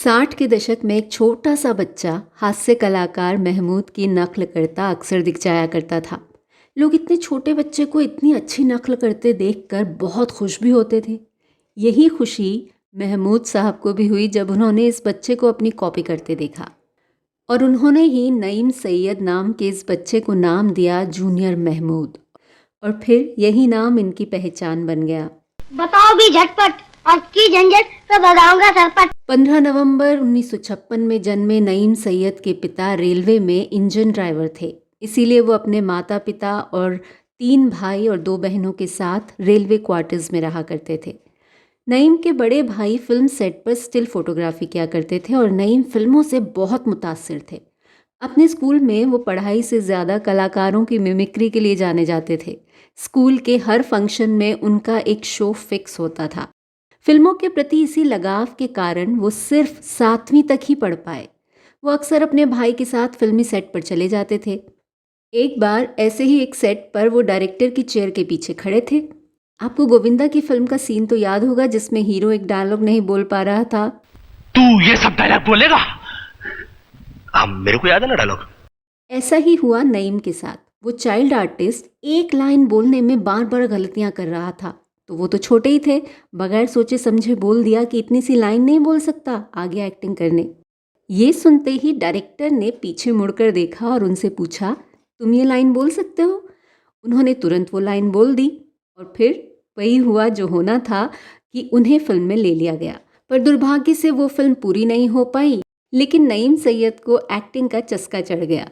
60 के दशक में एक छोटा सा बच्चा हास्य कलाकार महमूद की नकल करता अक्सर दिख जाया करता था। लोग इतने छोटे बच्चे को इतनी अच्छी नकल करते देखकर बहुत खुश भी होते थे। यही खुशी महमूद साहब को भी हुई जब उन्होंने इस बच्चे को अपनी कॉपी करते देखा और उन्होंने ही नईम सैयद नाम के इस बच्चे को नाम दिया जूनियर महमूद। और फिर यही नाम इनकी पहचान बन गया। बताओ भी झटपट और की झंझट तो बताऊंगा सरपट। 15 नवंबर 1956 में जन्मे नईम सैयद के पिता रेलवे में इंजन ड्राइवर थे, इसीलिए वो अपने माता पिता और 3 भाई और 2 बहनों के साथ रेलवे क्वार्टर्स में रहा करते थे। नईम के बड़े भाई फिल्म सेट पर स्टिल फोटोग्राफी किया करते थे और नईम फिल्मों से बहुत मुतासिर थे। अपने स्कूल में वो पढ़ाई से ज़्यादा कलाकारों की मिमिक्री के लिए जाने जाते थे। स्कूल के हर फंक्शन में उनका एक शो फिक्स होता था। फिल्मों के प्रति इसी लगाव के कारण वो सिर्फ 7वीं तक ही पढ़ पाए। वो अक्सर अपने भाई के साथ फिल्मी सेट पर चले जाते थे। एक बार ऐसे ही एक सेट पर वो डायरेक्टर की चेयर के पीछे खड़े थे। आपको गोविंदा की फिल्म का सीन तो याद होगा जिसमें हीरो एक डायलॉग नहीं बोल पा रहा था। तू ये सब डायलॉग बोलेगा? मेरे को याद है ना डायलॉग। ऐसा ही हुआ नईम के साथ। वो चाइल्ड आर्टिस्ट एक लाइन बोलने में बार बार गलतियां कर रहा था, तो वो तो छोटे ही थे, बगैर सोचे समझे बोल दिया कि इतनी सी लाइन नहीं बोल सकता, आगे एक्टिंग करने। ये सुनते ही डायरेक्टर ने पीछे मुड़कर देखा और उनसे पूछा, तुम ये लाइन बोल सकते हो? उन्होंने तुरंत वो लाइन बोल दी और फिर वही हुआ जो होना था कि उन्हें फिल्म में ले लिया गया। पर दुर्भाग्य से वो फिल्म पूरी नहीं हो पाई, लेकिन नईम सैयद को एक्टिंग का चस्का चढ़ गया।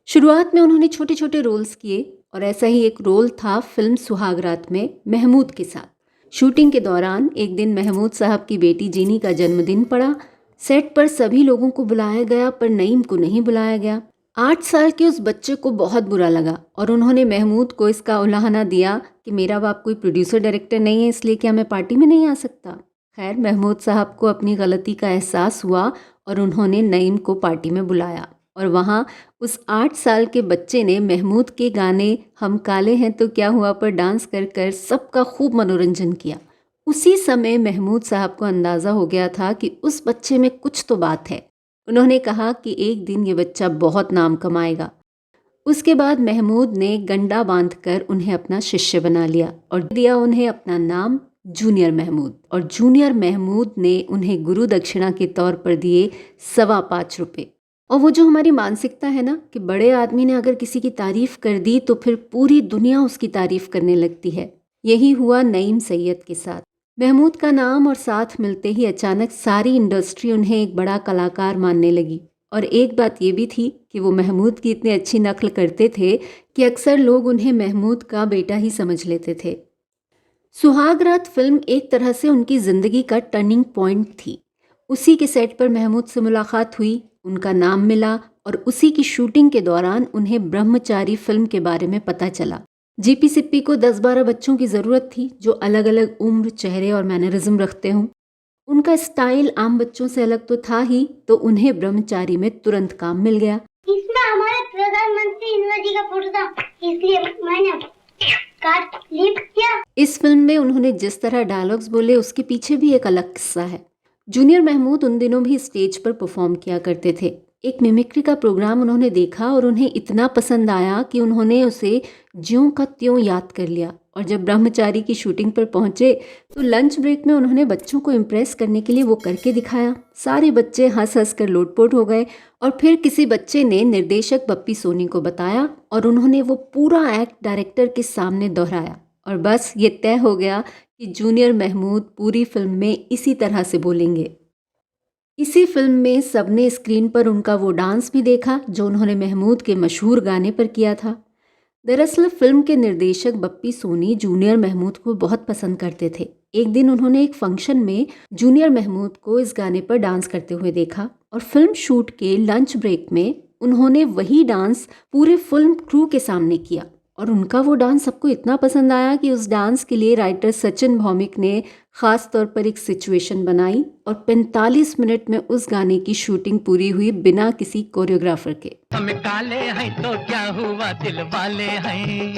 शुरुआत में उन्होंने छोटे छोटे रोल्स किए और ऐसा ही एक रोल था फिल्म सुहागरात में महमूद के साथ। शूटिंग के दौरान एक दिन महमूद साहब की बेटी जीनी का जन्मदिन पड़ा। सेट पर सभी लोगों को बुलाया गया पर नईम को नहीं बुलाया गया। 8 साल के उस बच्चे को बहुत बुरा लगा और उन्होंने महमूद को इसका उलाहना दिया कि मेरा बाप कोई प्रोड्यूसर डायरेक्टर नहीं है, इसलिए क्या मैं पार्टी में नहीं आ सकता। खैर, महमूद साहब को अपनी गलती का एहसास हुआ और उन्होंने नईम को पार्टी में बुलाया और वहाँ उस 8 साल के बच्चे ने महमूद के गाने हम काले हैं तो क्या हुआ पर डांस कर कर सबका खूब मनोरंजन किया। उसी समय महमूद साहब को अंदाज़ा हो गया था कि उस बच्चे में कुछ तो बात है। उन्होंने कहा कि एक दिन ये बच्चा बहुत नाम कमाएगा। उसके बाद महमूद ने गंडा बांधकर उन्हें अपना शिष्य बना लिया और दिया उन्हें अपना नाम जूनियर महमूद। और जूनियर महमूद ने उन्हें गुरु दक्षिणा के तौर पर दिए 5.25 रुपये। और वो जो हमारी मानसिकता है ना कि बड़े आदमी ने अगर किसी की तारीफ कर दी तो फिर पूरी दुनिया उसकी तारीफ करने लगती है, यही हुआ नईम सैयद के साथ। महमूद का नाम और साथ मिलते ही अचानक सारी इंडस्ट्री उन्हें एक बड़ा कलाकार मानने लगी। और एक बात ये भी थी कि वो महमूद की इतनी अच्छी नकल करते थे कि अक्सर लोग उन्हें महमूद का बेटा ही समझ लेते थे। सुहागरात फिल्म एक तरह से उनकी ज़िंदगी का टर्निंग पॉइंट थी। उसी के सेट पर महमूद से मुलाकात हुई, उनका नाम मिला और उसी की शूटिंग के दौरान उन्हें ब्रह्मचारी फिल्म के बारे में पता चला। जीपी सिप्पी को 10-12 बच्चों की ज़रूरत थी जो अलग अलग उम्र, चेहरे और मैनरिज्म रखते हों। उनका स्टाइल आम बच्चों से अलग तो था ही, तो उन्हें ब्रह्मचारी में तुरंत काम मिल गया। इसमें हमारे प्रधानमंत्री इंदिरा जी का फोटो था, इसलिए मैंने काट लिख किया। इस फिल्म में उन्होंने जिस तरह डायलॉग्स बोले उसके पीछे भी एक अलग किस्सा है। जूनियर महमूद उन दिनों भी स्टेज पर परफॉर्म किया करते थे। एक मिमिक्री का प्रोग्राम उन्होंने देखा और उन्हें इतना पसंद आया कि उन्होंने उसे ज्यों का त्यों याद कर लिया। और जब ब्रह्मचारी की शूटिंग पर पहुंचे तो लंच ब्रेक में उन्होंने बच्चों को इम्प्रेस करने के लिए वो करके दिखाया। सारे बच्चे हंस हंस कर लोटपोट हो गए और फिर किसी बच्चे ने निर्देशक बप्पी सोनी को बताया और उन्होंने वो पूरा एक्ट डायरेक्टर के सामने दोहराया और बस ये तय हो गया कि जूनियर महमूद पूरी फिल्म में इसी तरह से बोलेंगे। इसी फिल्म में सबने स्क्रीन पर उनका वो डांस भी देखा जो उन्होंने महमूद के मशहूर गाने पर किया था। दरअसल फिल्म के निर्देशक बप्पी सोनी जूनियर महमूद को बहुत पसंद करते थे। एक दिन उन्होंने एक फंक्शन में जूनियर महमूद को इस गाने पर डांस करते हुए देखा और फिल्म शूट के लंच ब्रेक में उन्होंने वही डांस पूरे फिल्म क्रू के सामने किया और उनका वो डांस सबको इतना पसंद आया कि उस डांस के लिए राइटर सचिन भौमिक ने ख़ास तौर पर एक सिचुएशन बनाई और 45 मिनट में उस गाने की शूटिंग पूरी हुई बिना किसी कोरियोग्राफर के। हम काले हैं तो क्या हुआ, दिल वाले हैं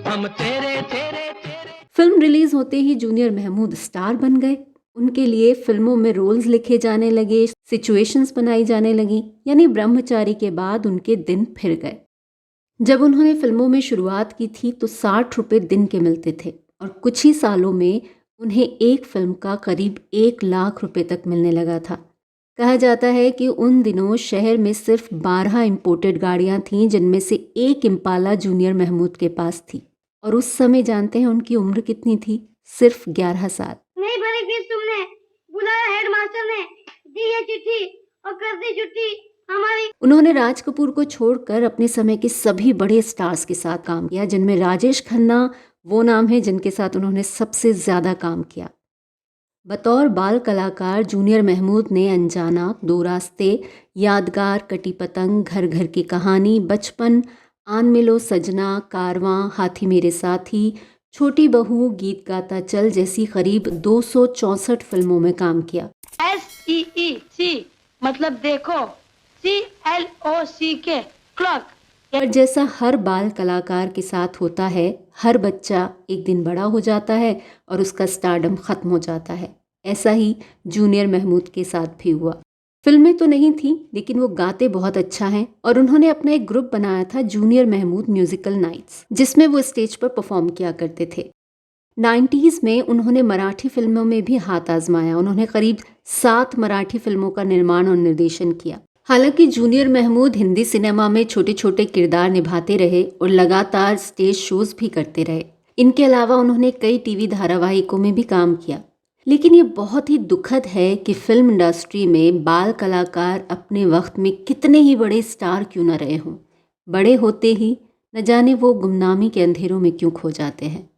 हम तेरे तेरे तेरे। फिल्म रिलीज होते ही जूनियर महमूद स्टार बन गए। उनके लिए फिल्मों में रोल्स लिखे जाने लगे, सिचुएशंस बनाई जाने लगी, यानी ब्रह्मचारी के बाद उनके दिन फिर गए। जब उन्होंने फिल्मों में शुरुआत की थी तो 60 रुपये दिन के मिलते थे और कुछ ही सालों में उन्हें एक फिल्म का करीब 1 लाख रुपए तक मिलने लगा था। कहा जाता है कि उन दिनों शहर में सिर्फ 12 इंपोर्टेड गाड़ियां थीं, जिनमें से एक इम्पाला जूनियर महमूद के पास थी। और उस समय जानते हैं उनकी उम्र कितनी थी? सिर्फ 11 साल। नहीं भरी फीस तुमने, बुलाया हेडमास्टर ने, दी है चिट्ठी और कर दी छुट्टी हमारी। उन्होंने राज कपूर को छोड़कर अपने समय के सभी बड़े स्टार्स के साथ काम किया, जिनमें राजेश खन्ना वो नाम है जिनके साथ उन्होंने सबसे ज़्यादा काम किया। बतौर बाल कलाकार जूनियर महमूद ने अनजाना, दो रास्ते, यादगार, कटी पतंग, घर घर की कहानी, बचपन, आन मिलो सजना, कारवां, हाथी मेरे साथी, छोटी बहू, गीत गाता चल जैसी करीब 264 फिल्मों में काम किया। SEEC मतलब देखो, CLOCK क्लॉक। पर जैसा हर बाल कलाकार के साथ होता है, हर बच्चा एक दिन बड़ा हो जाता है और उसका स्टारडम ख़त्म हो जाता है। ऐसा ही जूनियर महमूद के साथ भी हुआ। फिल्में तो नहीं थी, लेकिन वो गाते बहुत अच्छा हैं और उन्होंने अपना एक ग्रुप बनाया था, जूनियर महमूद म्यूजिकल नाइट्स, जिसमें वो स्टेज पर परफॉर्म किया करते थे। 90s में उन्होंने मराठी फिल्मों में भी हाथ आजमाया। उन्होंने करीब 7 मराठी फिल्मों का निर्माण और निर्देशन किया। हालांकि जूनियर महमूद हिंदी सिनेमा में छोटे छोटे किरदार निभाते रहे और लगातार स्टेज शोज भी करते रहे। इनके अलावा उन्होंने कई टीवी धारावाहिकों में भी काम किया। लेकिन ये बहुत ही दुखद है कि फिल्म इंडस्ट्री में बाल कलाकार अपने वक्त में कितने ही बड़े स्टार क्यों न रहे हों, बड़े होते ही न जाने वो गुमनामी के अंधेरों में क्यों खो जाते हैं।